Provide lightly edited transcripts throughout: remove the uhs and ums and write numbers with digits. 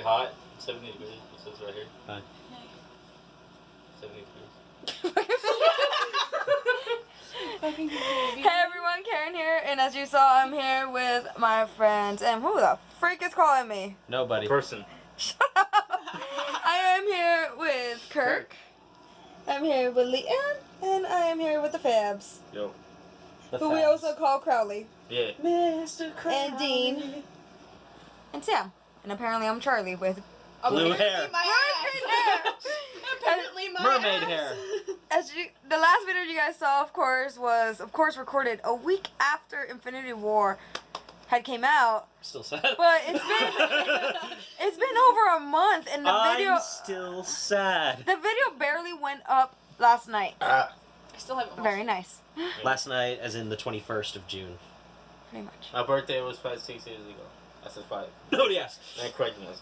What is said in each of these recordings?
very hot. 70 degrees. It says right here. Fine. 70 degrees. Hey everyone, Karen here, and as you saw, I'm here with my friends. And who the freak is calling me? Nobody. Person. Shut up. I am here with Kirk. I'm here with Leann, and I am here with the Fabs, Yo. who we also call Crowley. Yeah. Mr. Crowley. And Dean. And Sam. And apparently I'm Charlie with Blue hair. Apparently my Mermaid ass. hair. The last video you guys saw, of course, was recorded a week after Infinity War had came out. Still sad. But it's been over a month, and the video I'm still sad. the video barely went up last night. I still haven't watched Very it. nice. Last night, as in the 21st of June. Pretty much. My birthday was 6 years ago. I said 5. Nobody asked. And correcting us.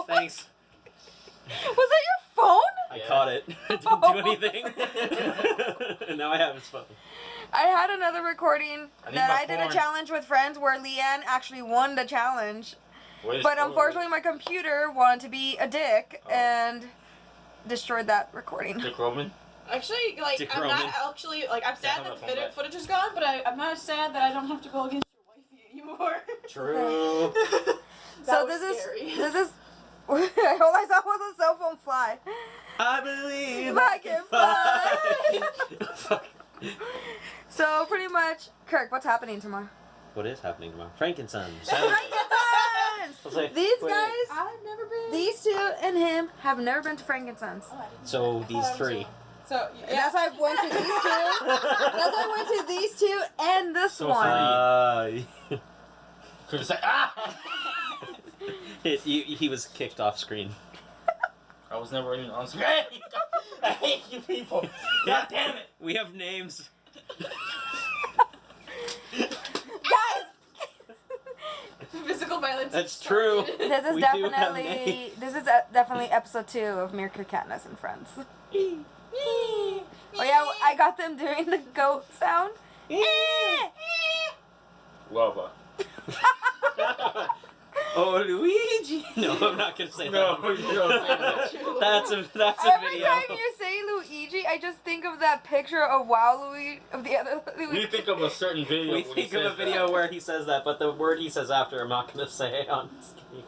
Thanks. Was that your phone? I Yeah. caught it. Didn't do anything. And now I have his phone. I had another recording I need that my I did a porn. challenge with friends where Leann actually won the challenge. Where's But the- unfortunately, my computer wanted to be a dick and destroyed that recording. Dick Roman? Actually, like, Dick I'm Roman. not actually, like, I'm sad have that my phone back. footage is gone, but I'm not sad that I don't have to go against your wifey anymore. True. So was this scary. is all I saw was a cell phone fly. I believe I can fly. Fuck. So pretty much, Kirk, what's happening tomorrow? What is happening tomorrow? Frankenstein. Frankenstein's! These guys, I've never been. these two and him have never been to Frankenstein's. Oh, I didn't So know. these three. So, And that's why I went to these two. That's why I went to these two and this So one. Could have said, ah! He was kicked off screen. I was never even on screen. I hate you people. God damn it. We have names. Guys, Physical violence. That's true. this is We do have definitely names. definitely episode 2 of Meerkitkatness and Friends. Oh yeah, I got them doing the goat sound. Wubba. Oh, Luigi! No, I'm not gonna say No, that. you don't say that. That's a Every video. time you say Luigi, I just think of that picture of Wow Louie of the other Luigi. We think of a certain video. We when think he of a says video that. where he says that, but the word he says after I'm not gonna say on screen.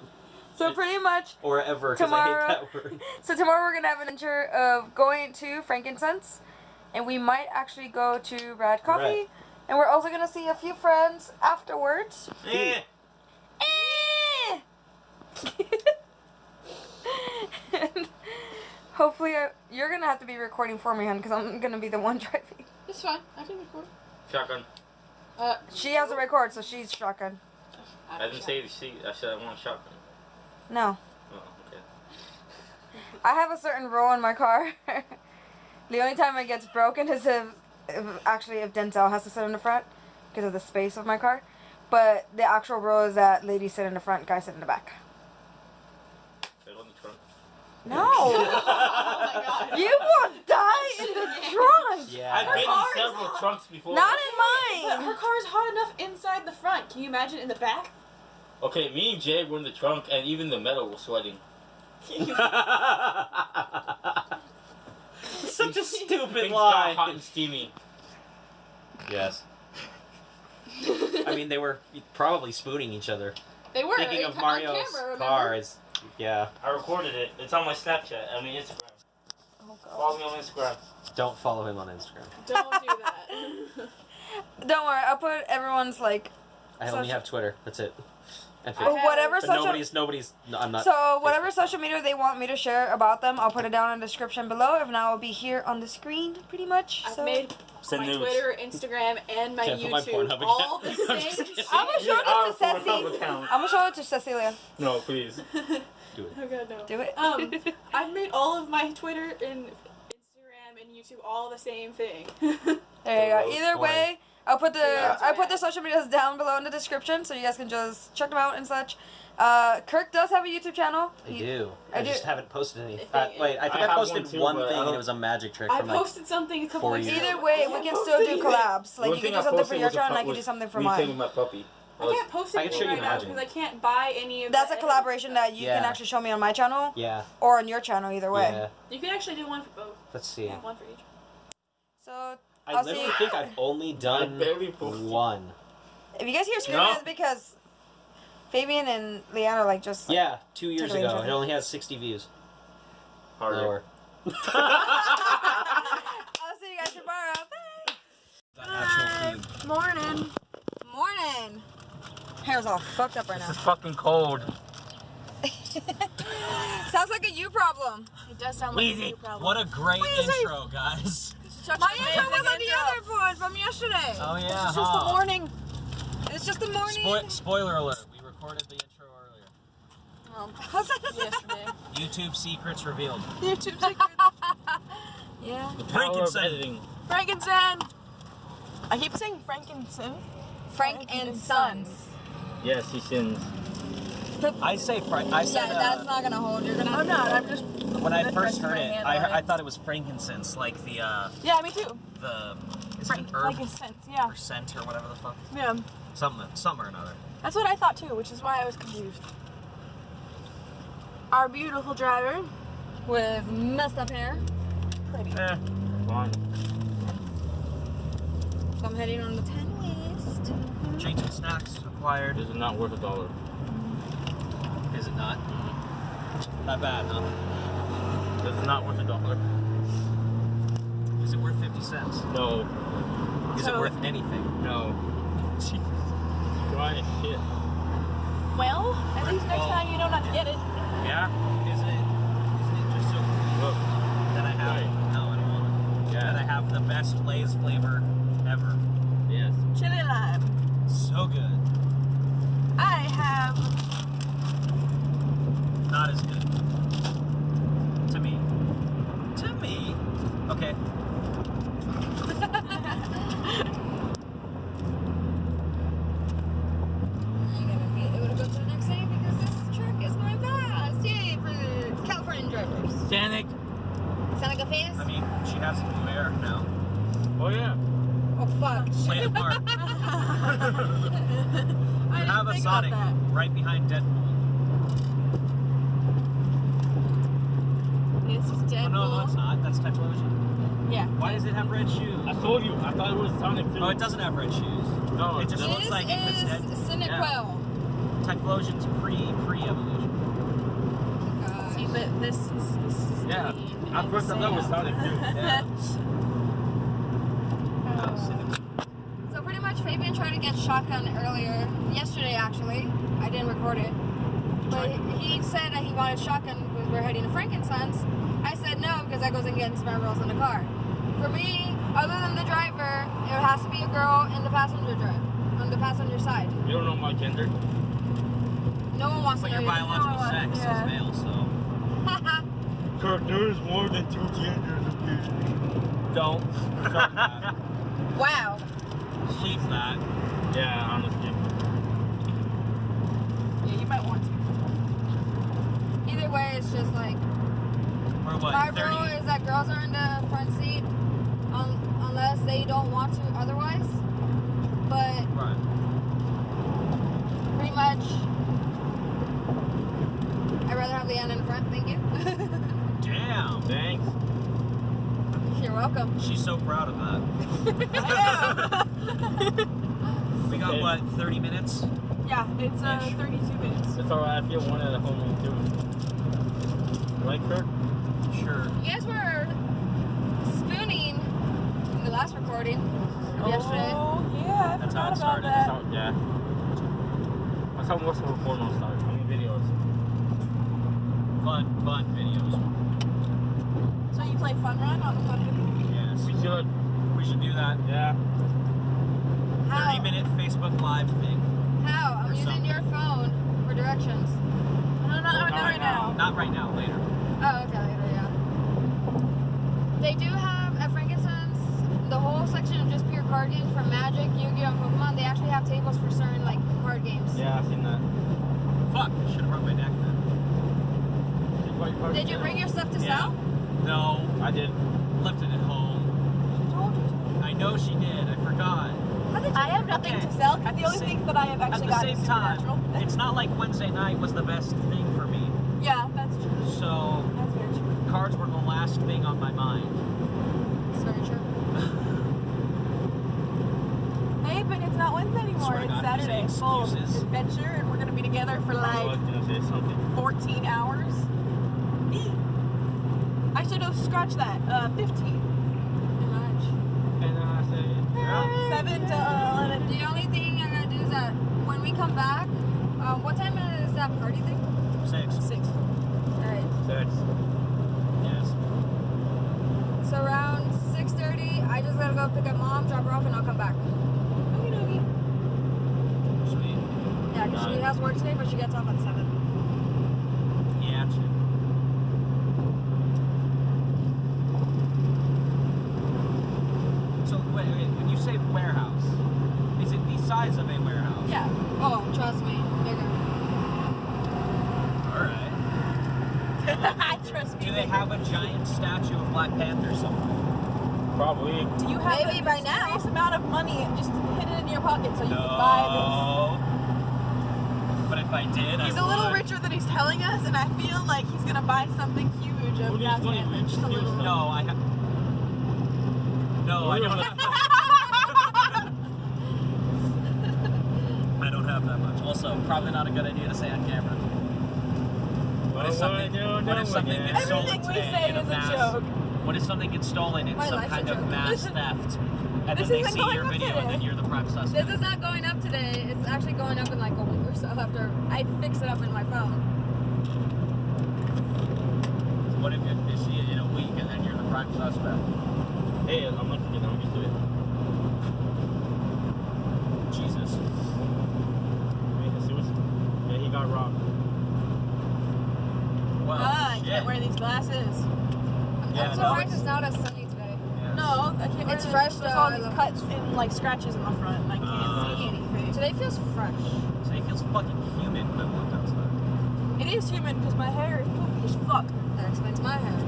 So pretty much, Or ever, because I Tomorrow- hate that word. so tomorrow we're gonna have an adventure of going to Frankincense, and we might actually go to Rad Coffee, Right. and we're also gonna see a few friends afterwards. Eh. And hopefully, you're gonna have to be recording for me, hon, because I'm gonna be the one driving. It's fine. I can record. Shotgun. She has a record, so she's shotgun. I didn't say she. I said I want a shotgun. No, Oh, okay. I have a certain rule in my car. The only time it gets broken is if Denzel has to sit in the front because of the space of my car. But the actual rule is that ladies sit in the front, guys sit in the back. They go in the trunk. No, Oh my god. you will die in the trunk. Yeah. I've been in car is several hot. trunks before. Not in But her mine. car is hot enough inside the front. Can you imagine in the back? Okay, me and Jay were in the trunk, and even the metal was sweating. Such a stupid Things lie. got hot and steamy. Yes. I mean, they were probably spooning each other. They were Thinking of on Mario's camera, car remember? is, yeah. I recorded it. It's on my Snapchat. I mean Instagram. Oh, Follow me on Instagram. Don't follow him on Instagram. Don't do that. Don't worry, I'll put everyone's like. I only have Twitter. That's it. And I Facebook. have- Whatever But social. nobody's. No, I'm not. So whatever Facebook. social media they want me to share about them, I'll put it down in the description below. If not, it'll be here on the screen, pretty much. I've So made Send my news. Twitter, Instagram, and my Can't put my YouTube Pornhub again. all the I'm same just kidding. shit. I'm gonna show Our this to Pornhub Ceci. account. I'm gonna show it to Cecilia. No, please. Do it. Oh god, no. Do it. I've made all of my Twitter and Instagram and YouTube all the same thing. There you go. Gross. Either way, I'll put the Yeah. I put the social medias down below in the description, so you guys can just check them out and such. Kirk does have a YouTube channel. I do. I I do. just haven't posted any. I think- Wait, I think I I, have posted one too, one but thing I and don't- it was a magic trick I from like. posted something a couple 4 weeks years ago. Either way, we can still do collabs. Like One you thing can do I something for posted your was a channel, and I pu- can do was something for me playing mine. with my puppy I can't post I can anything show you right now Imagine. because I can't buy any of That's the a collaboration that you can Yeah. actually show me on my channel Yeah. or on your channel, either way. Yeah. You can actually do one for both. Let's see. Yeah, one for each. So I I'll literally see. think I've only done barely posted. one. If you guys hear screaming, No. it's because Fabian and Leann are like just. Like, Yeah, 2 years Totally ago. different. It only has 60 views. Harder. Lower. I'll see you guys tomorrow. Bye. Actual feed. Morning. Morning. Hair's all fucked up right This now. is fucking cold. Sounds like a you problem. It does sound like Wheezy. a problem. What a great Wheezy. intro, guys. Such My an intro was amazing on the intro. other one from yesterday. Oh yeah. It's just the morning. It's just the morning. Spoiler alert. We recorded the intro earlier. Yesterday. YouTube secrets revealed. YouTube secret. Yeah. The power of Frankenstein. editing. Frankenstein. I keep saying Frankenstein. Frank and Sons. Yes, he sins. I say I said Yeah, that's not gonna hold. You're gonna. I'm not. I'm just. when I I'm first pressing heard my it, hand on I thought it was frankincense, like the Yeah, me too. is it an herb Frankincense. Yeah. or scent or whatever the fuck. Yeah. Something or another. That's what I thought too, which is why I was confused. Our beautiful driver. With messed up hair. Pretty. Fine. So I'm heading on the 10 list. Drinks and snacks required. This is not worth $1. Is it not? Not bad, huh? This is not worth $1. Is it worth 50 cents? No. Is it worth anything? No. Jesus. Dry as shit. Well, at least next Well- time you don't have to get it. Yeah? Isn't it just so Look. that I have? Right. No, I don't want it. Yeah. That I have the best Lay's flavor ever. Yes. Chili lime. So good. I have. Not as good. To me. To me. Okay. I'm gonna be able to go to the next thing because this truck is going fast. Yay for Californian drivers. Sanic. Sound like a face? I mean, she has blue hair now. Oh, yeah. Oh fuck. Play the part. I You didn't have a think Sonic about that. right behind Deadpool. This is Oh Deadpool. no, it's not. That's Typhlosion. Yeah. Why does it have red shoes? I told you. I thought it was Sonic too. Oh, it doesn't have red shoes. No, It just doesn't. looks like it This fits is Deadpool. Cinequel. Typhlosion's pre-evolution. See, but this is Yeah. Dean At first I thought it was Sam. Sonic too. Yeah. Oh. So pretty much Fabian tried to get shotgun earlier, yesterday actually. I didn't record it. But he said that he wanted shotgun because we're heading to Frankenstein's. I said no because that goes against my rules in the car. For me, other than the driver, it has to be a girl in the passenger on the passenger side. You don't know my gender? No one wants But to know your biological No, sex yeah. is male, so Kirk, there is more than 2 genders. don't. Stop that. Wow. Keep that. Yeah, honestly. Yeah, you might want to. Either way, it's just like Or what? my 30? rule is that girls are in the front seat unless they don't want to otherwise. But Right. pretty much, I'd rather have Leann in the front. Thank you. Damn. Thanks. You're welcome. She's so proud of that. We got what? 30 minutes? Yeah, it's 32 minutes. It's alright, I feel one at home too. Right, Kirk? Sure. You guys were spooning in the last recording of yesterday. Oh, yeah, I That's how forgot it started. about that. So, yeah. That's how most of our pornos start. I mean, videos. Fun videos. So you play Fun Run on the Fun Video? Yes. We should. We should do that. Yeah. How? 30-minute Facebook Live thing. How? I'm Or using something. your phone for directions. No, not right now. Not right now, later. Oh, okay, later, yeah. They do have at Frankenstein's the whole section of just pure card games from Magic, Yu-Gi-Oh, and Pokemon. They actually have tables for certain like card games. Yeah, I've seen that. Fuck, I should have brought my deck then. Did you bring your stuff to sell? No, I did. left it at home. She told you to. I know she did. I forgot. How did you I have nothing to sell. The only thing that I have actually got is Supernatural. It's not like Wednesday night was the best thing for me. Yeah, that's true. So That's very true. cards were the last thing on my mind. It's very true. Hey, but it's not Wednesday anymore. Swear to It's God, Saturday. if you say Full excuses. adventure, and we're gonna be together for I like was gonna say something. 14 hours. Actually, no, scratch that. 15. Pretty much. And then I say, yeah. 7 to 11. The only thing I'm gonna do is that when we come back, what time is that party thing? 6. 6. Alright. That's Yes. So around 6:30, I just gotta go pick up mom, drop her off, and I'll come back. Okie dokie. Sweet. Yeah, because she has work today, but she gets off at 7. Yeah, sure. So wait, when you say warehouse, is it the size of a warehouse? Yeah. Oh, trust me, bigger. Alright. Trust me. Do they have a giant statue of Black Panther somewhere? probably. Do you have Maybe a by now. serious amount of money just hidden in your pocket so you can buy No. But if I did, this? He's I a little would. richer than he's telling us, and I feel like he's gonna buy something huge of Who needs Black money, Panther. man? Just a little. No, I have. No, I don't have. I don't have that much. Also, probably not a good idea to say on camera. What if something gets stolen Everything we today say in is a mass? joke. What if something gets stolen in My some life's a kind of joke. mass theft, and This then they isn't see going your up video, today. and then you're the prime suspect? This is not going up today. It's actually going up in like a week or so after I fix it up in my phone. What if you see it in a week, and then you're the prime suspect? Hey, I'm not forgetting. I'm used to it. Jesus. Yeah, he got robbed. Well, I shit. can't wear these glasses. Yeah, I'm no, surprised it's not as sunny today. Yeah. No, I can't wear It's them. fresh, There's though. all I these love cuts and like scratches in the front, and I can't see anything. Today feels fresh. Today feels fucking humid when I walked outside. It is humid because my hair is poofy as fuck. That explains my hair.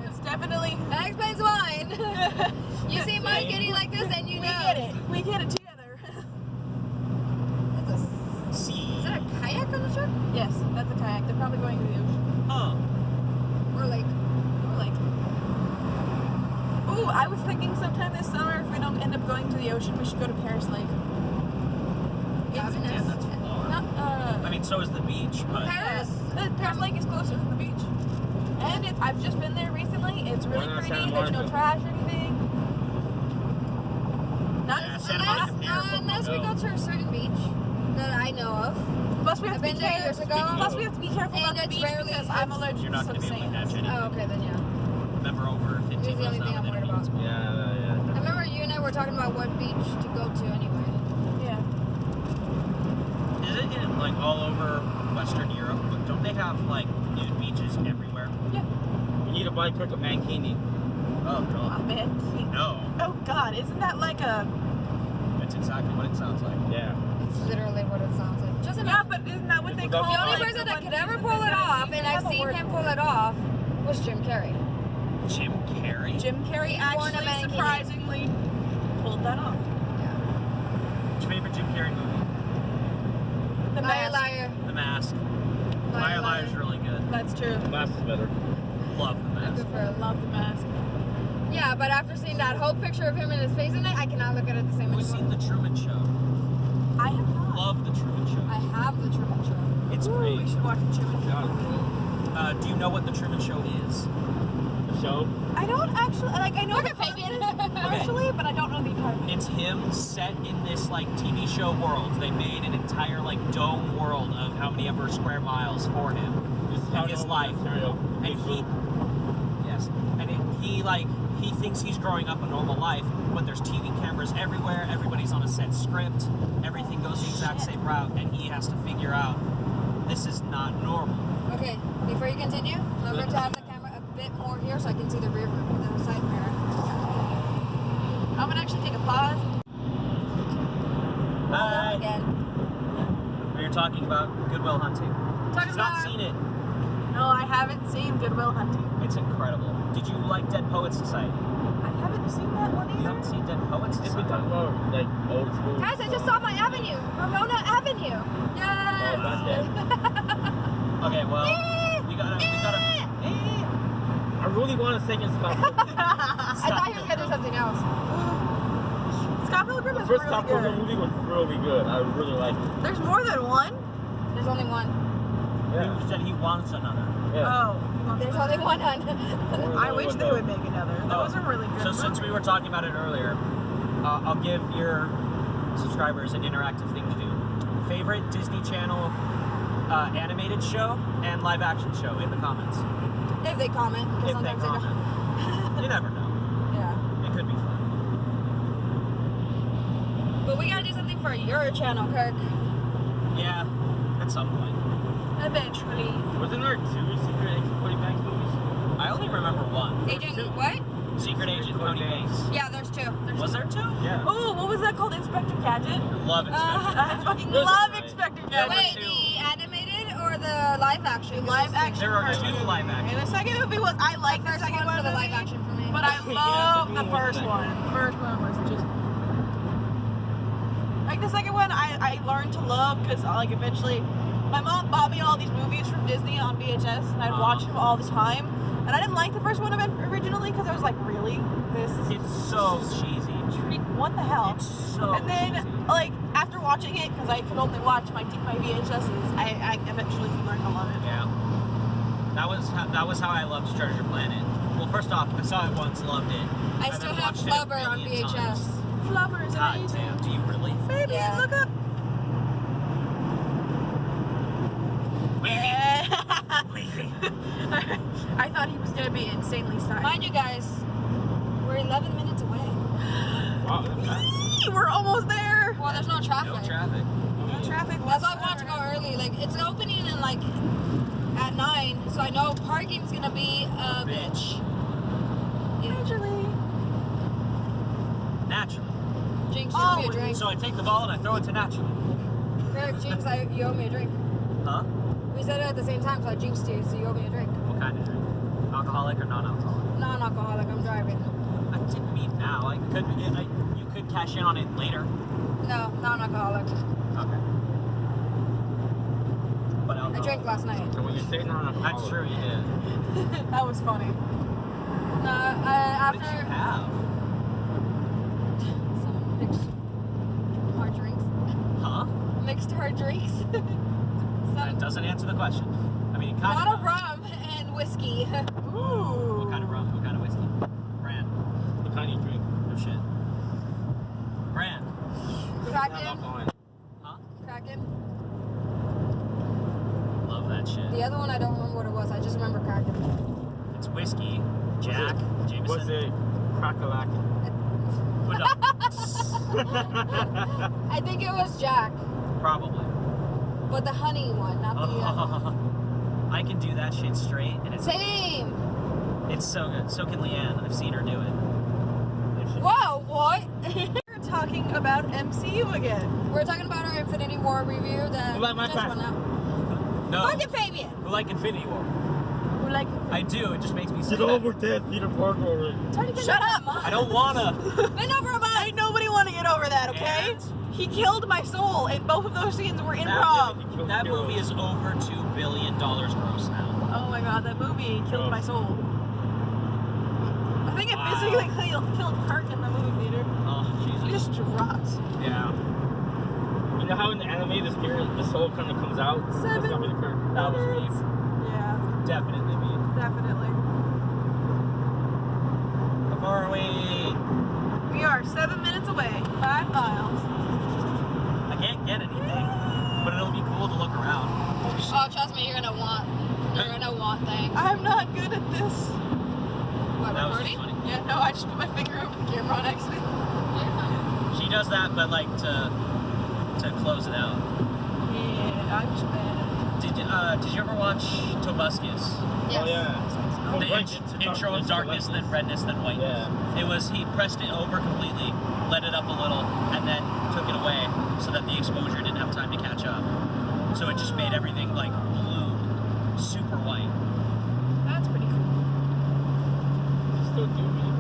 It's definitely. That explains mine. You see mine getting like this, and you We know. get it. We get it together. That's a, See? is that a kayak on the truck? Yes, that's a kayak. They're probably going to the ocean. Huh. Or like, Or like. Ooh, I was thinking sometime this summer if we don't end up going to the ocean, we should go to Paris Lake. that'd be Damn, nice. that's far. Not, I mean, so is the beach, but Paris. Paris Lake is closer than the beach. And I've just been there recently. It's really Why not pretty. Santa There's no Monica? trash or anything. Not Yeah, Santa Monica Pier, Unless we go to a certain beach that I know of. Plus we have I've to be been there years careful. ago. Plus we have to be careful And about the it's beach rarely- because I'm allergic you're to not some going to be able to catch sand. anything. Oh, okay, then yeah. Remember, over 15 It's the miles only an thing hour, I'm then worried it about. means I Yeah. remember you and I were talking about what beach to go to anyway. Yeah. Is it in, like, all over Western Europe? Don't they have, like, nude beaches everywhere? You need to buy Kirk a mankini. Oh, Oh God. man. No. Oh god, isn't that like a? That's exactly what it sounds like. Yeah. It's literally what it sounds like. Just Yeah, but isn't that what they The call? the only like, person that one could ever piece pull that it they off, use? and They I've have a seen word him for pull it off, was Jim Carrey. Jim Carrey? Jim Carrey He's worn a actually mankini. surprisingly pulled that off. What's your favorite Jim Carrey movie? The Liar, Mask. liar. The Mask. Liar, Liar's really good. That's true. Last is better. Love The I Mask. prefer. Love the mask. Yeah, but after seeing that whole picture of him and his face in it, I cannot look at it the same Have you anymore. seen The Truman Show? I have not. Love The Truman Show. I have the Truman Show. It's Ooh, great. we should watch the Truman Show. Do you know what The Truman Show is? The show. I don't actually like. I know Look the at Fabian. partially, but I don't know the entire thing. It's him set in this like TV show world. They made an entire like dome world of how many ever square miles for him This is in how his normal life. material. And he thinks he's growing up a normal life, but there's TV cameras everywhere. Everybody's on a set script. Everything goes the exact same route, and he has to figure out this is not normal. Okay, before you continue, remember to have the camera a bit more here so I can see the rear the side mirror. I'm gonna actually take a pause. Hi. Again. We were talking about Good Will Hunting. Talking She's not about- seen it. No, I haven't seen Good Will Hunting. It's incredible. Did you like Dead Poets Society? I haven't seen that one You either. haven't seen Dead Poets If we Society? talk about like old school. Guys, I just saw my avenue. Ramona Avenue. Oh, Yes. not dead. Okay, well, we gotta. I really want a second Scott. I thought you were gonna do something else. Scott Pilgrim The is first really Scott good. Pilgrim movie was really good. I really liked it. There's more than one? There's only one. Yeah. He said he wants another. Yeah. Oh. There's only one on. I wish they would make another. That was a really good So movie. since we were talking about it earlier, I'll give your subscribers an interactive thing to do. Favorite Disney Channel animated show and live action show in the comments. If they comment. 'Cause If they sometimes comment. You never know. Yeah. It could be fun. But we gotta do something for your channel, Kirk. Yeah, at some point. Eventually. Wasn't there 2 Secret Agent Cody Banks movies? I only remember one. Agent, what? Secret Agent Cody Banks. Yeah, there's 2. Was there 2? Yeah. Oh, what was that called? Inspector Gadget? Love Inspector. I fucking Those are love right. Inspector Yeah, Gadget. Wait, two. the animated or the live action? Live action. There are first 2 movie. live action. And the second movie was, I like the First second one one for the movie, live action for me. but I love Yeah, the second one was first second. one. The first one was just like the second one. I learned to love because like eventually, my mom bought me all these movies from Disney on VHS, and I'd watch them all the time. And I didn't like the first one originally because I was like, really, this is It's so cheesy. what the hell? It's so And then, cheesy. like, after watching it, because I could only watch my VHSs, I eventually learned to love it. Yeah. That was how I loved Treasure Planet. Well, first off, I saw it once, loved it. I and still then have watched it a Flubber on million VHS. times. Flubber is God amazing. damn, do you really? Fabian, Yeah. look up. I thought he was gonna be insanely silent. Mind you guys, we're 11 minutes away. Wow, that's nice. We're almost there. Well, there's no traffic. No traffic. No traffic. That's why I want to go early. Like, it's opening in like at 9, so I know parking's gonna be a bitch. Yeah. Naturally. Jinx, you owe me a drink. So I take the ball and I throw it to naturally. Kirk, Jinx, you owe me a drink. Huh? We said it at the same time, so I jinxed you, so you owe me a drink. What kind of drink? Alcoholic or non-alcoholic? Non-alcoholic, I'm driving. I didn't mean now. You could cash in on it later. No, non-alcoholic. Okay. But I alcohol. drank last night. So when you say non-alcoholic, That's true, you did. That was funny. No, What did you after have? some mixed hard drinks. Huh? Mixed hard drinks. That doesn't answer the question. I mean, it A kind lot of of rum and whiskey. Ooh. What kind of rum? What kind of whiskey? Brand. what kind you drink? No shit. Brand. Kraken. Huh? Kraken. Love that shit. The other one, I don't remember what it was. I just remember Kraken. It's whiskey, Jack, Jameson. Was it crack-a-lack? I think it was Jack, Probably. but the honey one, not the I can do that shit straight, and it's Same. it's so good. So can Leann. I've seen her do it. Whoa, what? We're talking about MCU again. We're talking about our Infinity War review that About my just class. went out. No. Fucking Fabian. Who like Infinity War? We're like, I do. It just makes me sick. Get over dead Peter Parker already. shut up. I don't wanna. Bend over a bus. Ain't nobody want to get over that, okay? And? He killed my soul, and both of those scenes were That, improv. that movie is over $2 billion gross now. Oh my god, that movie killed my soul. I think it physically killed Kirk in the movie theater. Oh He Jesus. just dropped. Yeah. You know how in the anime the soul kind of comes out? That's not really Kirk. That was me. Yeah, Definitely me. definitely. How far away? We are 7 minutes away, 5 miles. I can't get anything, but it'll be cool to look around. Oh, trust me, you're gonna want things. I'm not good at this. What, That was just recording? funny. Yeah, no, I just put my finger over the camera on accident. You're fine. She does that, but like to close it out. Yeah, I'm just bad. Did you ever watch Tobuscus? Yes. Oh, yeah. The From redness to intro of darkness, then redness, then whiteness. Yeah. It was, he pressed it over completely, let it up a little, and then took it away so that the exposure didn't have time to catch up. So it just made everything like blue, super white. That's pretty cool. Still do me.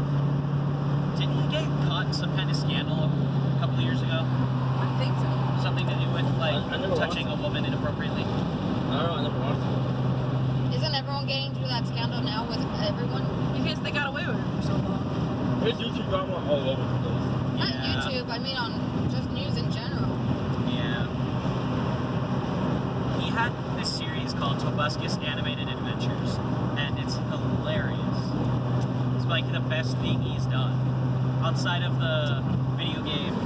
that scandal now with everyone? Because they got away with it for so long. There's YouTube drama all over the place. Not YouTube, I mean on just news in general. Yeah. He had this series called Tobuscus Animated Adventures, and it's hilarious. It's like the best thing he's done. Outside of the video game,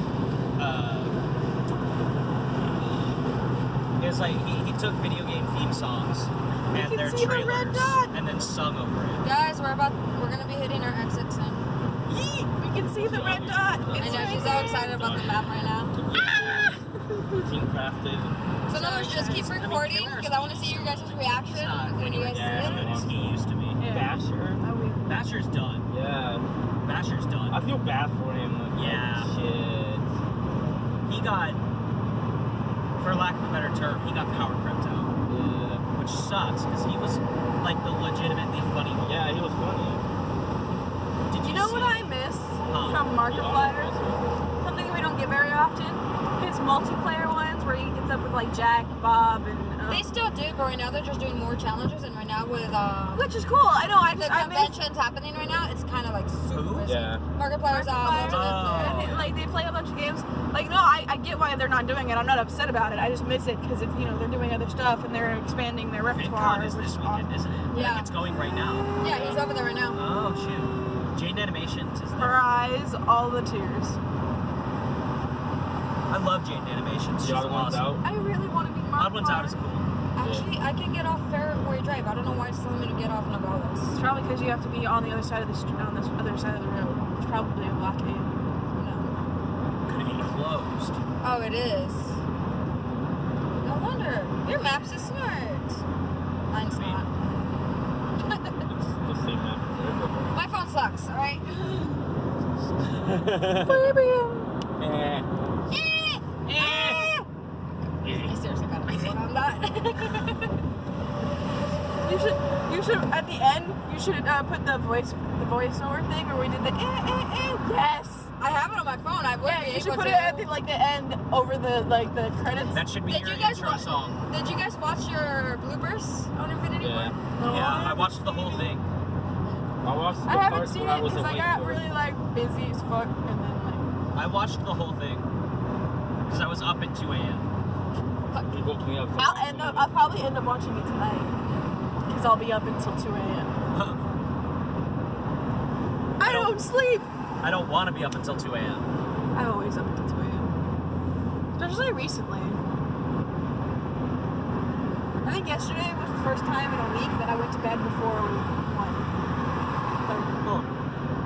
it's like he took video game theme songs and their trailers and then sung over it. Guys, we're gonna be hitting our exit soon. Yee! We can see the red dot. I know, she's so excited about the map right now. Team crafted. So no, just keep recording because I want to see your guys' reaction when you guys see as it. good as he used to be. Yeah. Basher. Basher's done. Yeah. Basher's done. I feel bad for him. Like, Yeah. Shit. He got, for lack of a better term, he got power crept out. Yeah. Which sucks, because he was, like, the legitimately funny one. Yeah, he was funny. Did You know what I miss from Markiplier? Something we don't get very often? His multiplayer ones where he gets up with like Jack, Bob, and... They still do, but right now they're just doing more challenges, and right now with which is cool. I know. I the miss... conventions happening right now, it's kind of like super busy. Yeah. Markiplier's Markiplier. And like they play a bunch of games. Like no, I get why they're not doing it. I'm not upset about it. I just miss it because they're doing other stuff and they're expanding their repertoire. VidCon is this weekend, isn't it? Yeah. Like, it's going right now. Yeah, he's over there right now. Oh, shoot. Jaden Animations is there. Her eyes, all the tears. I love Jaden Animations. She's The Odd One's awesome. Out. I really want to be Markiplier. Odd One's Out is cool. Actually, I can get off Fairway Drive. I don't know why it's telling me to get off Nogales. It's probably because you have to be on the other side of the on this other side of the road. It's probably a blockade. No. Could it be closed? Oh, it is. No wonder. Your maps is smart. Mine's not. It's the same map. My phone sucks, alright? Fabian. I seriously gotta be one on that. You should at the end. You should put the voiceover thing where we did the Yes. I have it on my phone. I would Yeah, be you should able put to. it at the end over the the credits. That should be Did your you guys intro song. Did you guys watch your bloopers on Infinity War? Yeah, I watched the whole thing. I watched the I haven't parts seen where it was because I awake got for it. really like busy as fuck, and then I watched the whole thing. Because I was up at 2 a.m. You woke me up. I'll probably end up watching it tonight because I'll be up until 2 a.m. I don't sleep. I don't want to be up until 2 a.m. I'm always up until 2 a.m. Especially recently. I think yesterday was the first time in a week that I went to bed before 1.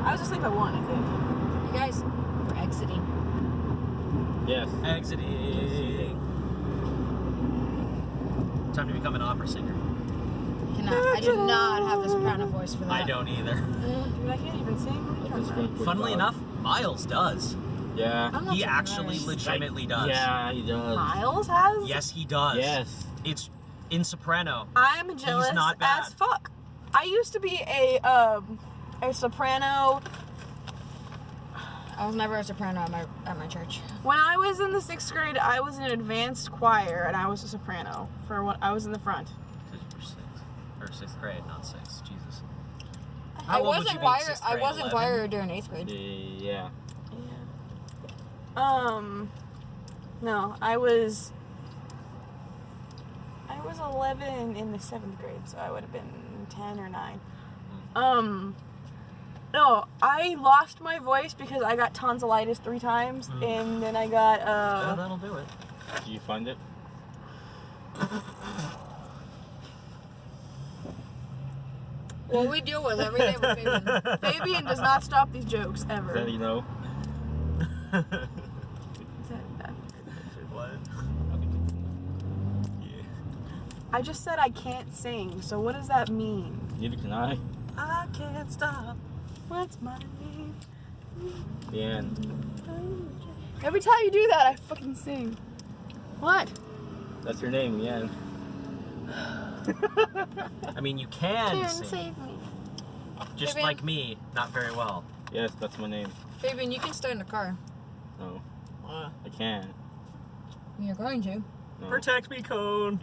I was asleep at 1, I think. You guys, we're exiting. Yes. Exiting. Time to become an opera singer. I do not have the soprano voice for that. I don't either. Dude, I can't even sing. What are you talking about? Funnily enough, Miles does. Yeah. I'm not He taking actually those. legitimately does. Yeah, he does. Miles has? Yes, he does. Yes. It's in soprano. I'm jealous not bad. as fuck. I used to be a soprano. I was never a soprano at my church. When I was in the 6th grade, I was in an advanced choir, and I was a soprano. I was in the front. Because you were 6th grade, not 6th. Jesus. I How old was would in you be in choir. 6th I grade, was in 11? choir during 8th grade. Yeah. No, I was 11 in the 7th grade, so I would have been 10 or 9. No, I lost my voice because I got tonsillitis 3 times, and then I got, Yeah, that'll do it. Did you find it? What we deal with every day with Fabian. Fabian does not stop these jokes, ever. That you know? What? Yeah. I just said I can't sing, so what does that mean? Neither can I. I can't stop. What's my name? Yeah. Every time you do that, I fucking sing. What? That's your name, Leann. I mean, you can sing. save me. Just Fabian. like me, not very well. Yes, that's my name. Fabian, you can stay in the car. No, I can't. You're going to. No. Protect me, Cone.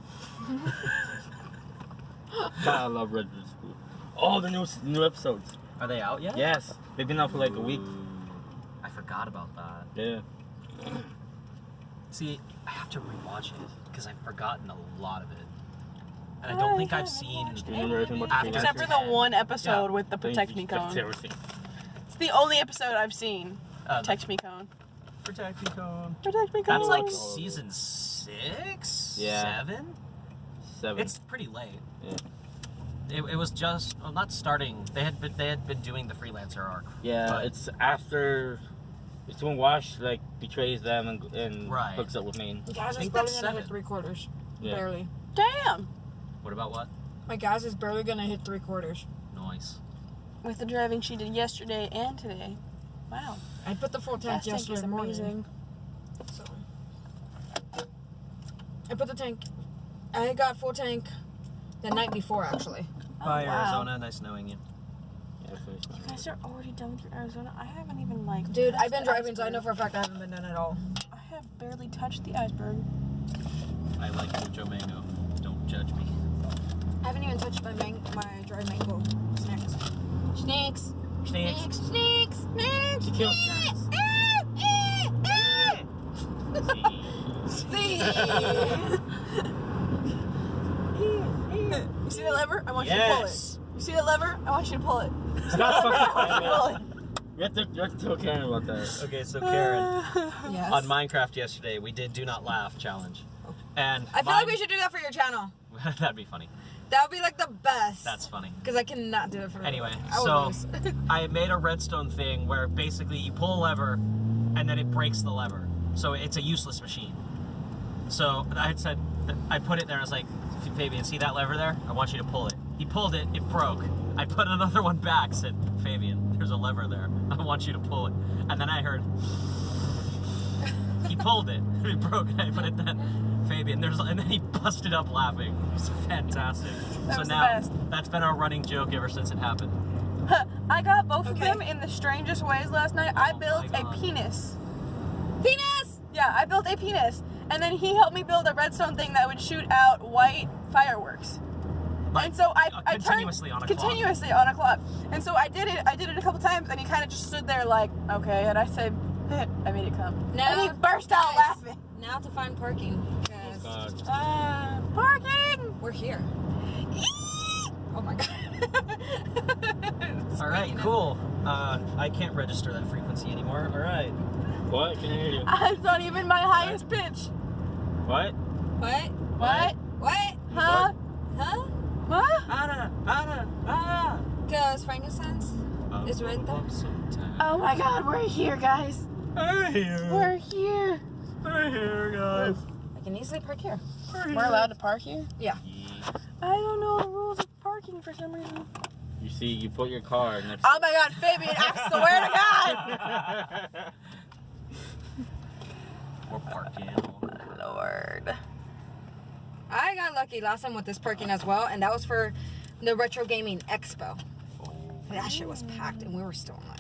I love Redwood School. Oh, the new episodes. Are they out yet? Yes, they've been out for like a week. I forgot about that. Yeah. See, I have to rewatch it because I've forgotten a lot of it. And I don't think I've seen Do you remember everything about the After- Except for the one episode with the Then you Protect Me just have cone. everything. It's the only episode I've seen. the Protect Me cone. Protect Me cone. Protect Me cone. That's like Oh. season 6? Yeah. 7? 7. It's pretty late. Yeah. It was just not starting. They had been doing the freelancer arc. Yeah, but it's after. It's when Wash like betrays them and Right. hooks up with Maine. Gas is think barely that's gonna hit 7. 3/4. Yeah. Barely. Damn. What about what? My gas is barely gonna hit 3/4. Noise. With the driving she did yesterday and today. Wow. I put the full tank Gas tank is yesterday morning. amazing. So I put the tank. I got full tank the night before actually. Bye, wow. Arizona. Nice knowing you. Yeah, so it's You fine. guys are already done with your Arizona. I haven't even like. Dude, I've touched been the driving, so I know iceberg. for a fact I haven't been done at all. I have barely touched the iceberg. I like mucho mango. Don't judge me. I haven't even touched my dry mango snacks. Snakes. Snakes. Snakes. Snakes. She kills snakes. See. You see the lever? I want you to pull it. Yes. You see the lever? I want you to pull it. Stop I want fucking you to pull it. You have to tell Karen about that. Okay, so Karen, Yes. on Minecraft yesterday, we did Do Not Laugh challenge. And I feel like we should do that for your channel. That'd be funny. That would be like the best. That's funny. Because I cannot do it for Anyway, I will so lose. I made a redstone thing where basically you pull a lever and then it breaks the lever. So it's a useless machine. So I had said, I put it there and I was like, Fabian, see that lever there? I want you to pull it. He pulled it, it broke. I put another one back, said, Fabian, there's a lever there. I want you to pull it. And then I heard, he pulled it, it broke, and I put it then. Fabian, and then he busted up laughing. It was fantastic. That so was the now, best. that's been our running joke ever since it happened. I got both of Okay. them in the strangest ways last night. I Oh built my a God. penis. Penis! Yeah, I built a penis. And then he helped me build a redstone thing that would shoot out white fireworks. Like, And so I continuously turned on a clock. continuously on a clock. And so I did it a couple times and he kind of just stood there like, okay. And I said, I made it come. No, And he burst out guys. laughing. Now to find parking. Because Parking! we're here. Oh my god. All right, cool. I can't register that frequency anymore. All right. What? Can I hear you? It's not even my highest pitch. What? What? What? What? Huh? Huh? What? Because Frankenstein's is right there. Oh my god, we're here, guys. We're here. We're here. We're here, guys. I can easily park here. We're allowed to park here? Yeah. I don't know the rules of parking for some reason. You see, you put your car next. Oh my god, Fabian, I swear to God! We're parking. Lord. I got lucky last time with this parking as well, and that was for the Retro Gaming Expo. That shit was packed, and we were still in line.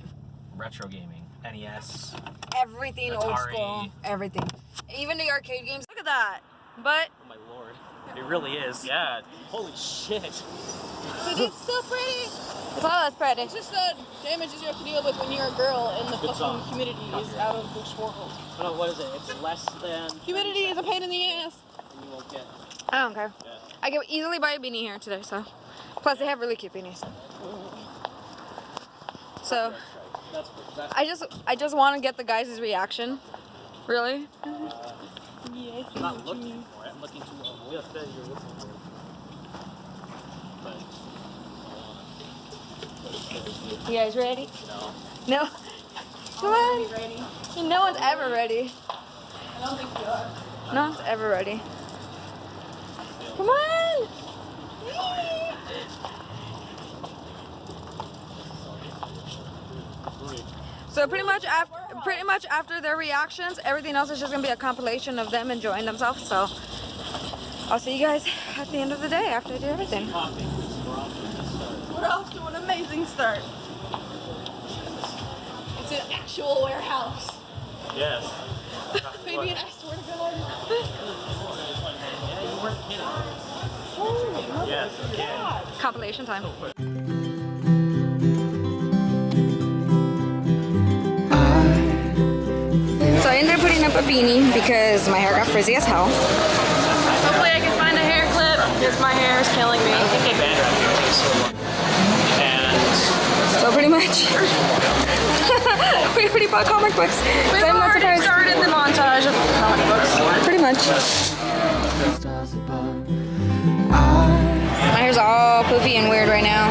Retro gaming. NES. Everything old Atari. school. Everything. Even the arcade games. Look at that. But Oh my lord. It really is. Yeah. Holy shit. it's still pretty. Oh, that's pretty. It's just the damages you have to deal with when you're a girl and the Good fucking song. humidity is out of this world. No, what is it? It's less than. Humidity is a pain in the ass. You won't get. I don't care. Yeah. I could easily buy a beanie here today, so. Plus, they have really cute beanies. So, That's I just want to get the guys' reaction. Really? Yes. I'm not looking for it. I'm looking to avoid it. You're looking for it. But You guys ready? no. No? Come on. Ready? No one's ever ready. I don't think you are. No one's ever ready. Come on! So pretty much after their reactions, everything else is just gonna be a compilation of them enjoying themselves. So I'll see you guys at the end of the day after I do everything. We're off to an amazing start. It's an actual warehouse. Yes. Fabian, I swear to God. Yeah, you weren't kidding. Oh, Yes. God. Compilation time. a beanie because my hair got frizzy as hell. Hopefully I can find a hair clip because my hair is killing me. I think they banned it. And So pretty much, we already bought comic books. We've So I'm not already surprised. started the montage of comic books. Pretty much. My hair's all poofy and weird right now.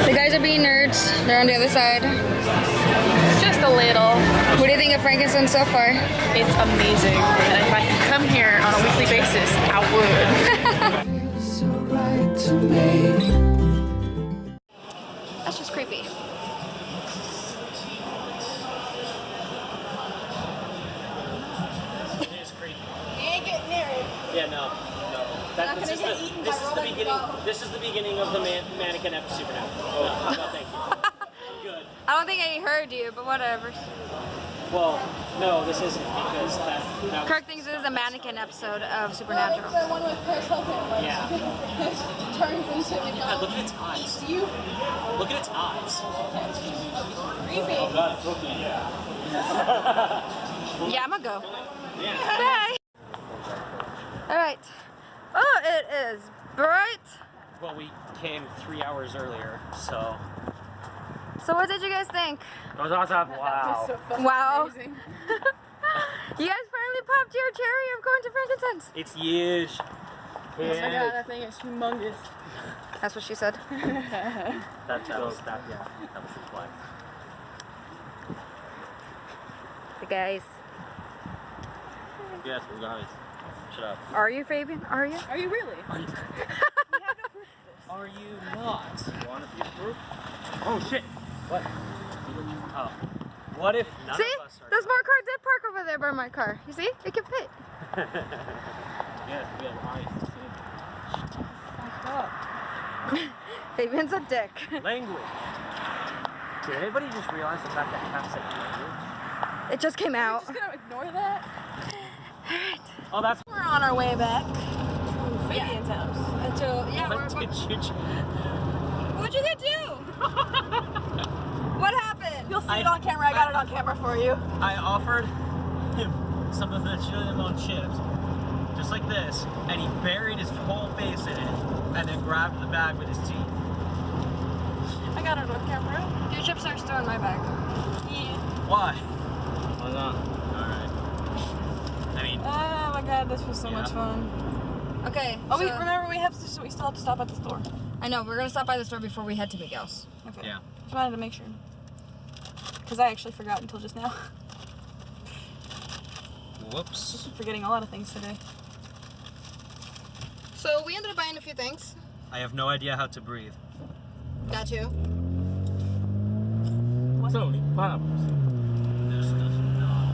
The guys are being nerds. They're on the other side. Just a little. What do you think of Frankenstein so far? It's amazing. And if I could come here on a weekly basis, I would. That's just creepy. it is creepy. You ain't getting near it. Yeah, no. This is the beginning. This is the beginning of the mannequin episode. No, thank you. Good. I don't think I heard you, but whatever. Well, no, this isn't because that Kirk thinks this is a mannequin episode of Supernatural. It's the one with Chris Hilton. Yeah. Turns into like God, look at its eyes. Look at its eyes. creepy. Oh God, it's looking. Yeah, I'm gonna go. Yeah. Bye. All right. Oh, it is bright. Well, we came 3 hours earlier, so. So what did you guys think? It was awesome. Wow. So fucking Wow. amazing. You guys finally popped your cherry of going to Frankenstein's. It's huge. Oh my god, that thing is humongous. That's what she said. That was the play. The guys. Yes, guys. Shut up. Are you, Fabian? Are you? Are you really? Are you not? Want to see the proof? Oh shit. What? Oh. What if none See? of us are? There's more car did park over there by my car. You see? It can fit. Yes, we have eyes. Fabian's a dick. Language. Did anybody just realize the fact that Cap said language? It just came We're out. just gonna ignore that? Oh, that's. We're on our way back to Fabian's house. Until What did you What'd you do? What happened? You'll see it on camera. I got it on camera for you. I offered him some of the cinnamon chips, just like this, and he buried his whole face in it, and then grabbed the bag with his teeth. I got it on camera. Your chips are still in my bag. Yeah. Why? Why not? Alright. I mean, Oh my god, this was so much fun. Okay. Oh, so, we remember we still have to stop at the store. I know, we're gonna stop by the store before we head to Miguel's. Okay. yeah. Just wanted to make sure. Because I actually forgot until just now. Whoops. I'm forgetting a lot of things today. So we ended up buying a few things. I have no idea how to breathe. Got you. So, pineapples. This does not.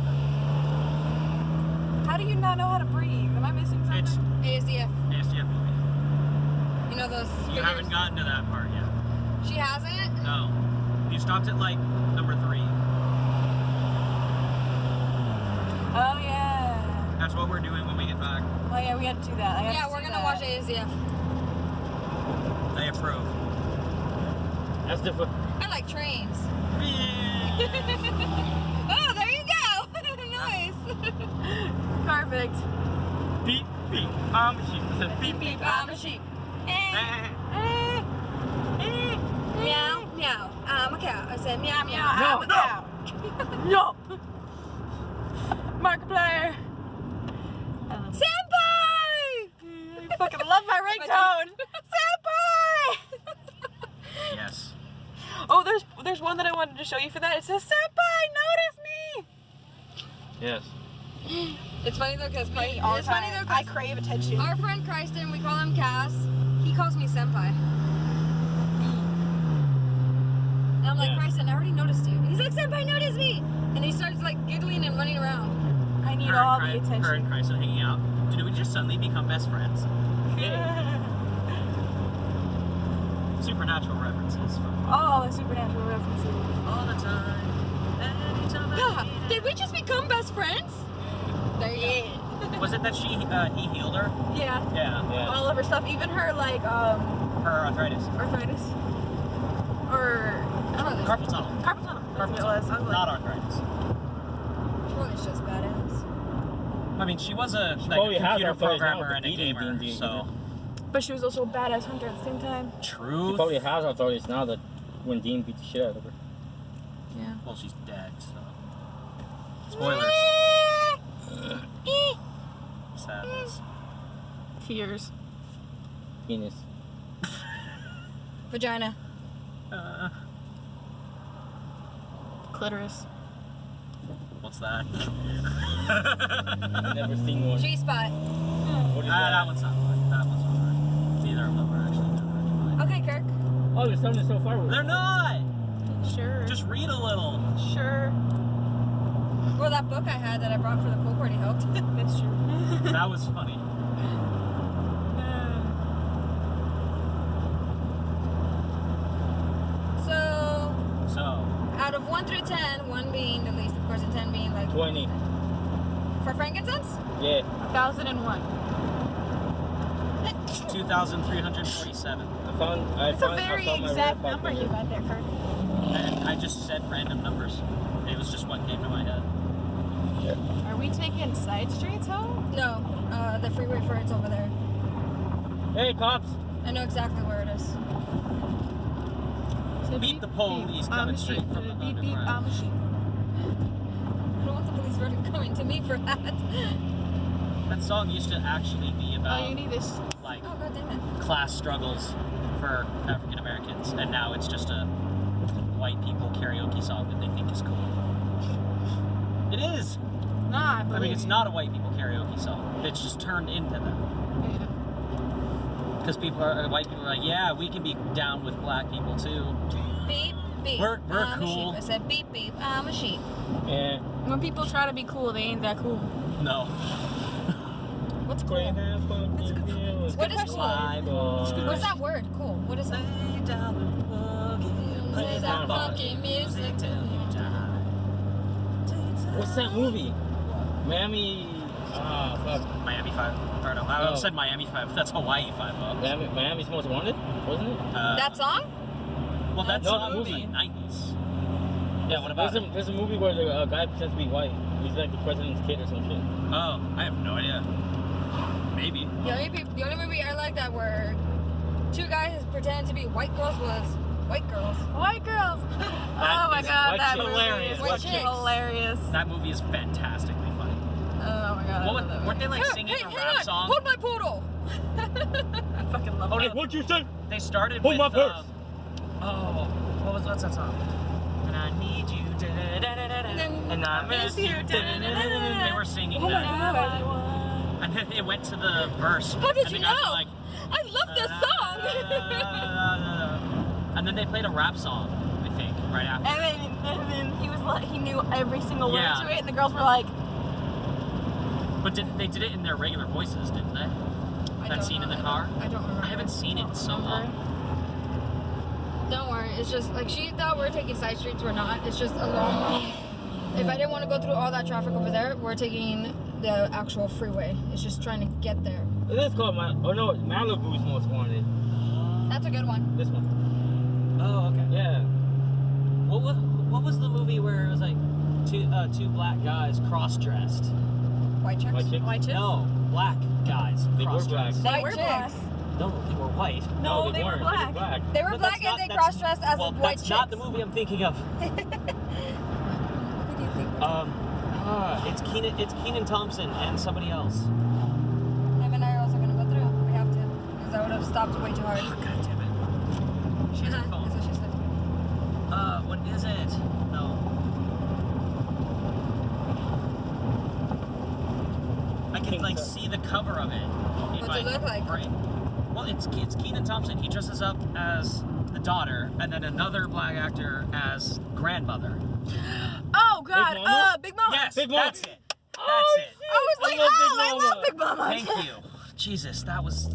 How do you not know how to breathe? Am I missing something? It's ASDF. ASDF movie. You know those You figures? haven't gotten to that part yet. She hasn't? No. You stopped at like number 3. Oh yeah. That's what we're doing when we get back. Oh yeah, we had to do that. Yeah, we're gonna watch ASDF. I approve. That's different. I like trains. Oh, there you go! Nice. Perfect. Beep, beep. I'm a sheep. I said beep, beep. I'm a sheep. Meow, meow. I'm a cow. I said meow, meow. I'm a cow. No. Markiplier. Senpai! You fucking love my ringtone. Senpai. Yes. Oh, there's one that I wanted to show you for that. It says, Senpai, notice me! Yes. It's funny though, because All it's the funny time. though, I 'cause crave attention. our friend Kristen, we call him Cass. He calls me senpai. And I'm like, Yeah. Kristen, I already noticed you. He's like, senpai, notice me! And he starts like giggling and running around. I need Her all and the Her and attention. Christ hanging out. Did we just suddenly become best friends? Supernatural references. All the supernatural references. All the time. Anytime I Yeah, need did we just become best friends? There you go. it. Was it that he healed her? Yeah. Yeah. Yeah. All of her stuff, even her like Her arthritis. arthritis. Or I don't know. Carpal tunnel. carpal tunnel. That's Carpal what it was. I tunnel. was Not like, arthritis. I mean, she was a probably has computer her authorities now programmer with and the a beating gamer, being so... But she was also a badass hunter at the same time. She Truth. probably has authorities now that when Dean beat the shit out of her. Yeah. Well, she's dead, so... Spoilers. Sadness. Tears. Penis. Vagina. Clitoris. What's that? I've never seen one. G-spot. What is That one's not fun. That one's not fun. Neither of them are actually fun. Okay, Kirk. Oh, there's something so far with They're not! Sure. Just read a little. Sure. Well, that book I had that I brought for the pool party helped. That's true. That was funny. So, So, out of 1 through 10, 1 being the least, of course, and 10 being like 20. for frankincense. Yeah. 1001. 2,347. It's a very exact number you got there, Kirk. And I just said random numbers. It was just what came to my head. Are we taking side streets home? No, the freeway for it's over there. Hey, cops! I know exactly where it is. So Beep the police coming straight from the beep beep underground. I don't want the police really coming to me for that. That song used to actually be about All you need is like Oh, god damn it. class struggles for African Americans, and now it's just a white people karaoke song that they think is cool. It is. nah. I mean, it's not a white people karaoke song. It's just turned into that. Because white people are like, yeah, we can be down with black people too. Beep, beep. We're I'm cool. A sheep. I said beep, beep. I'm a sheep. Yeah. When people try to be cool, they ain't that cool. No. What's cool? What is cool? What's that word? Cool. What is that? Play that fucking music. What's that movie? Miami. Ah, fuck. Miami 5. Or no, I Oh. said Miami 5. That's Hawaii 5. Miami's Most Wanted, wasn't it? That song? Well, that's No, a the movie. movie. 90s. Yeah, what about it? There's a movie where the guy pretends to be white. He's like the president's kid or some shit. Oh, I have no idea. Maybe. The only movie I like that where 2 guys pretending to be white girls was White Girls. White girls. Oh my is god, white that chicks. movie Hilarious. is White chicks. hilarious. That movie is fantastically funny. Oh my god. I love that Weren't they movie. like singing a rap song? Hold my poodle. I fucking love Oh, that. no. What'd you say? They started Hold with. my purse. What's that song? And I need you. And I miss you. They were singing Oh my that. god. And then it went to the verse. How did and you the guys were know? like, I love this song. and then they played a rap song, I think, right after. And then he was like, he knew every single word Yeah. to it, and the girls were like, But they did it in their regular voices, didn't they? That scene in the car? I don't remember. I haven't seen it in so long. Don't worry. It's just like she thought we're taking side streets. We're not. It's just along. If I didn't want to go through all that traffic over there, we're taking the actual freeway. It's just trying to get there. It is called Malibu's Most Wanted. That's a good one. This one. Oh, okay. Yeah. What was the movie where it was like two black guys cross-dressed? White chicks. White chick. white chips? No, black guys They were cross-dressed. black. They White were chicks. black. No, they were white. No, they were weren't. black. They were black. They were But black that's and not- they that's- cross-dressed as well, white that's not the chicks. movie I'm thinking of. Who do you think? It's Kenan Thompson and somebody else. Him and I are also gonna go through. We have to, because I would have stopped way too hard. Oh, God damn it. She has her That's phone. what she said. What is it? No. I can like see the cover of it. in What's my it look like? brain. Well, it's Kenan Thompson. He dresses up as the daughter, and then another black actor as grandmother. Oh god, Mama? Big Mama. Yes, Big Mama. that's it. That's Oh, it. I was like, I love Big I Mama. love Big Mama. Thank you. Jesus, that was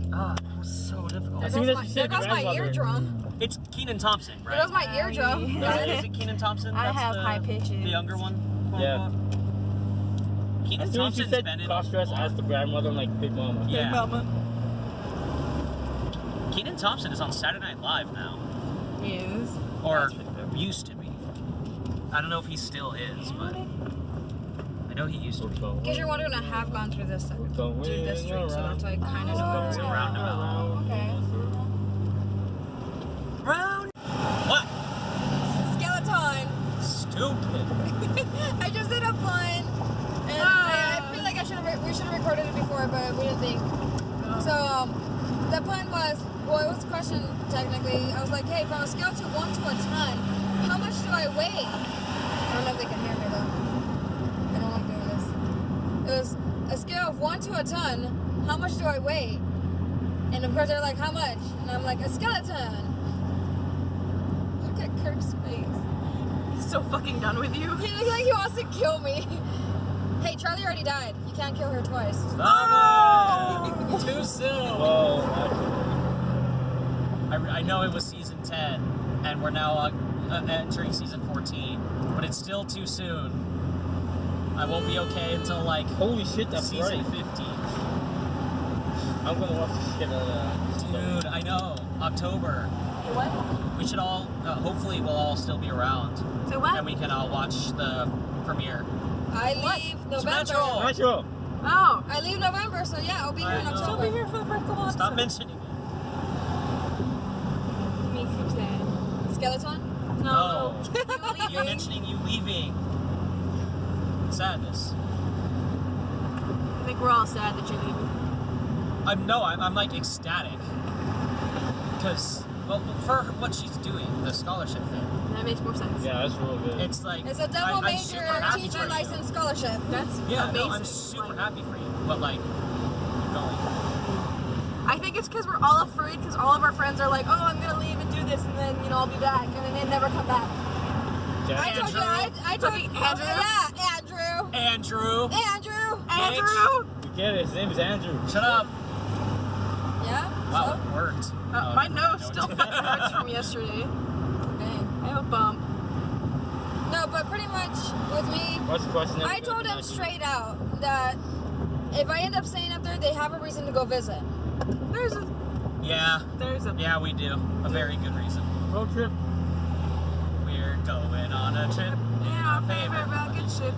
so difficult. As soon as you There said goes my grandmother. eardrum. It's Kenan Thompson, There right? goes my eardrum. Is it Kenan Thompson? I That's have the, high pitches. The younger one? quote Yeah. unquote? Kenan As soon as you Thompson's said been in cross-dress a lot. as the grandmother, I'm like Big Mama. Yeah. Big Mama. Kenan Thompson is on Saturday Night Live now. He is. Or used to be. I don't know if he still is, but I know he used to be. Because you're wondering, I have gone through this street, so that's why I kind of know It's a where we're at. roundabout. Okay. Round. What? Skeleton! Stupid. I just did a pun, and I feel like we should have recorded it before, but we didn't think. So, the pun was, well, it was a question, technically. I was like, hey, from a scale to 1 to a ton, how much do I weigh? I don't know if they can hear me, though. I don't like doing this. It was a scale of 1 to a ton, how much do I weigh? And of course, they're like, how much? And I'm like, a skeleton. Look at Kirk's face. He's so fucking done with you. He looks like he wants to kill me. Hey, Charlie already died. You can't kill her twice. Stop it! Too soon. Whoa, I know it was season 10, and we're now entering season 14, but it's still too soon. I won't be okay until like holy shit, that's season right. 50. I'm gonna watch the shit out of that. Dude, I know. October. What? We should all, hopefully we'll all still be around. So what? And we can all watch the premiere. I leave November. Supernatural. Nitro! Oh. I leave November, so yeah, I'll be here in I know. She'll October. be here for the first couple episodes. Stop mentioning it. Makes you sad. Skeleton? No. You You're leaving. mentioning you leaving. Sadness. I think we're all sad that you're leaving. I'm like ecstatic. Because, well, for what she's doing, the scholarship thing. That makes more sense. Yeah, that's real good. It's like, It's a double I'm major super happy teacher for you. license scholarship. That's Yeah, amazing. no, I'm super Like, happy for you. But like, keep going. I think it's because we're all afraid because all of our friends are like, oh, I'm going to leave and do this and then, I'll be back. And then they never come back. Yeah. I told you, I told you. Andrew? Yeah, Andrew. Andrew! Andrew. Andrew! You get it, his name is Andrew. Shut up! Yeah? Wow, it worked. My nose still fucking hurts from yesterday. Dang. I have a bump. No, but pretty much with me, What's the question? I told him straight out that if I end up staying up there, they have a reason to go visit. There's a... Yeah, Yeah, we do. A very good reason. Road trip. We're going on a trip in our favorite rocket ship.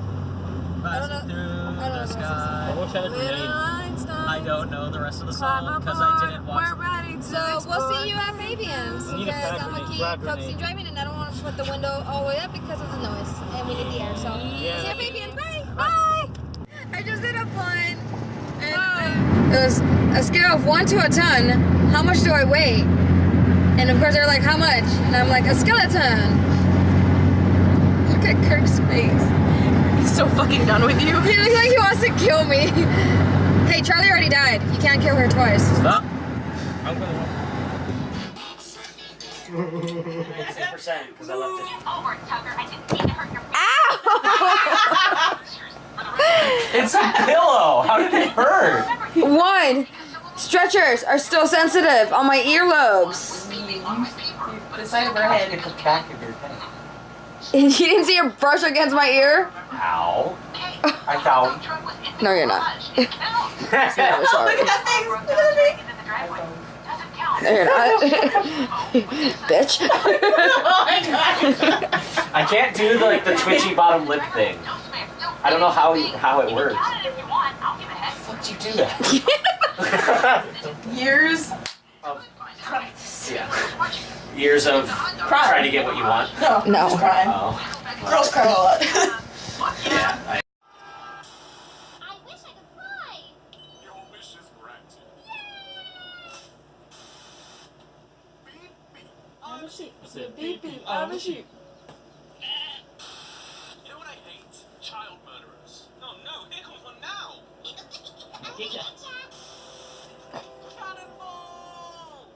passing through I don't know the the sky. I wish I had a Little grenade. Einstein. I don't know the rest of the Climb song because I aboard, didn't watch we're ready to So we'll explore. see you at Fabian's We need a because flag I'm gonna grenade, keep flag focusing grenade. driving and I don't want to put the window all the way up because of the noise and we need the air. So Yeah. see you at Fabian's. Bye. Bye. I just did a pun. And it was a scale of 1 to a ton. How much do I weigh? And of course they're like, how much? And I'm like, a skeleton. Look at Kirk's face. He's so fucking done with you. He looks like he wants to kill me. Hey, Charlie already died. You can't kill her twice. Stop. I'm gonna 6% because I left it. Over, Tucker. I didn't mean to hurt your Ow! It's a pillow! How did it hurt? One, stretchers are still sensitive on my earlobes. The side of her head. Hit the back of your head. You didn't see her brush against my ear? Ow. I thought. No, you're not. Look I'm sorry. No, you're not. Bitch. I can't do the twitchy bottom lip thing. I don't know how it works. How did you do that? Years. Yeah. Years of trying to get what you want. No. Oh. Girls cry a lot. Yeah. I wish I could fly. Your wish is granted. Beep, beep. I'm a sheep. That's it. Beep beep. I'm a sheep. You know what I hate? Child murderers. No, here comes one now. Cannonball!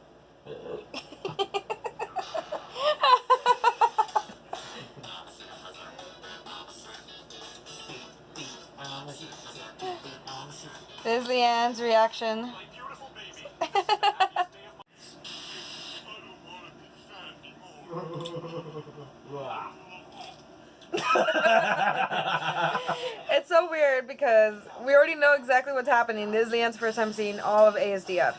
This is Leann's reaction. My beautiful baby. Happiest day of my I don't want to be sad anymore. It's so weird because we already know exactly what's happening. This is Leann's first time seeing all of ASDF.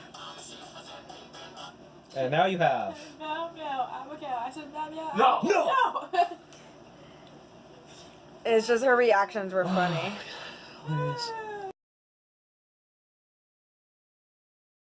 And now you have. No, I'm a cow. I said no. No! No! It's just her reactions were funny. Hilarious.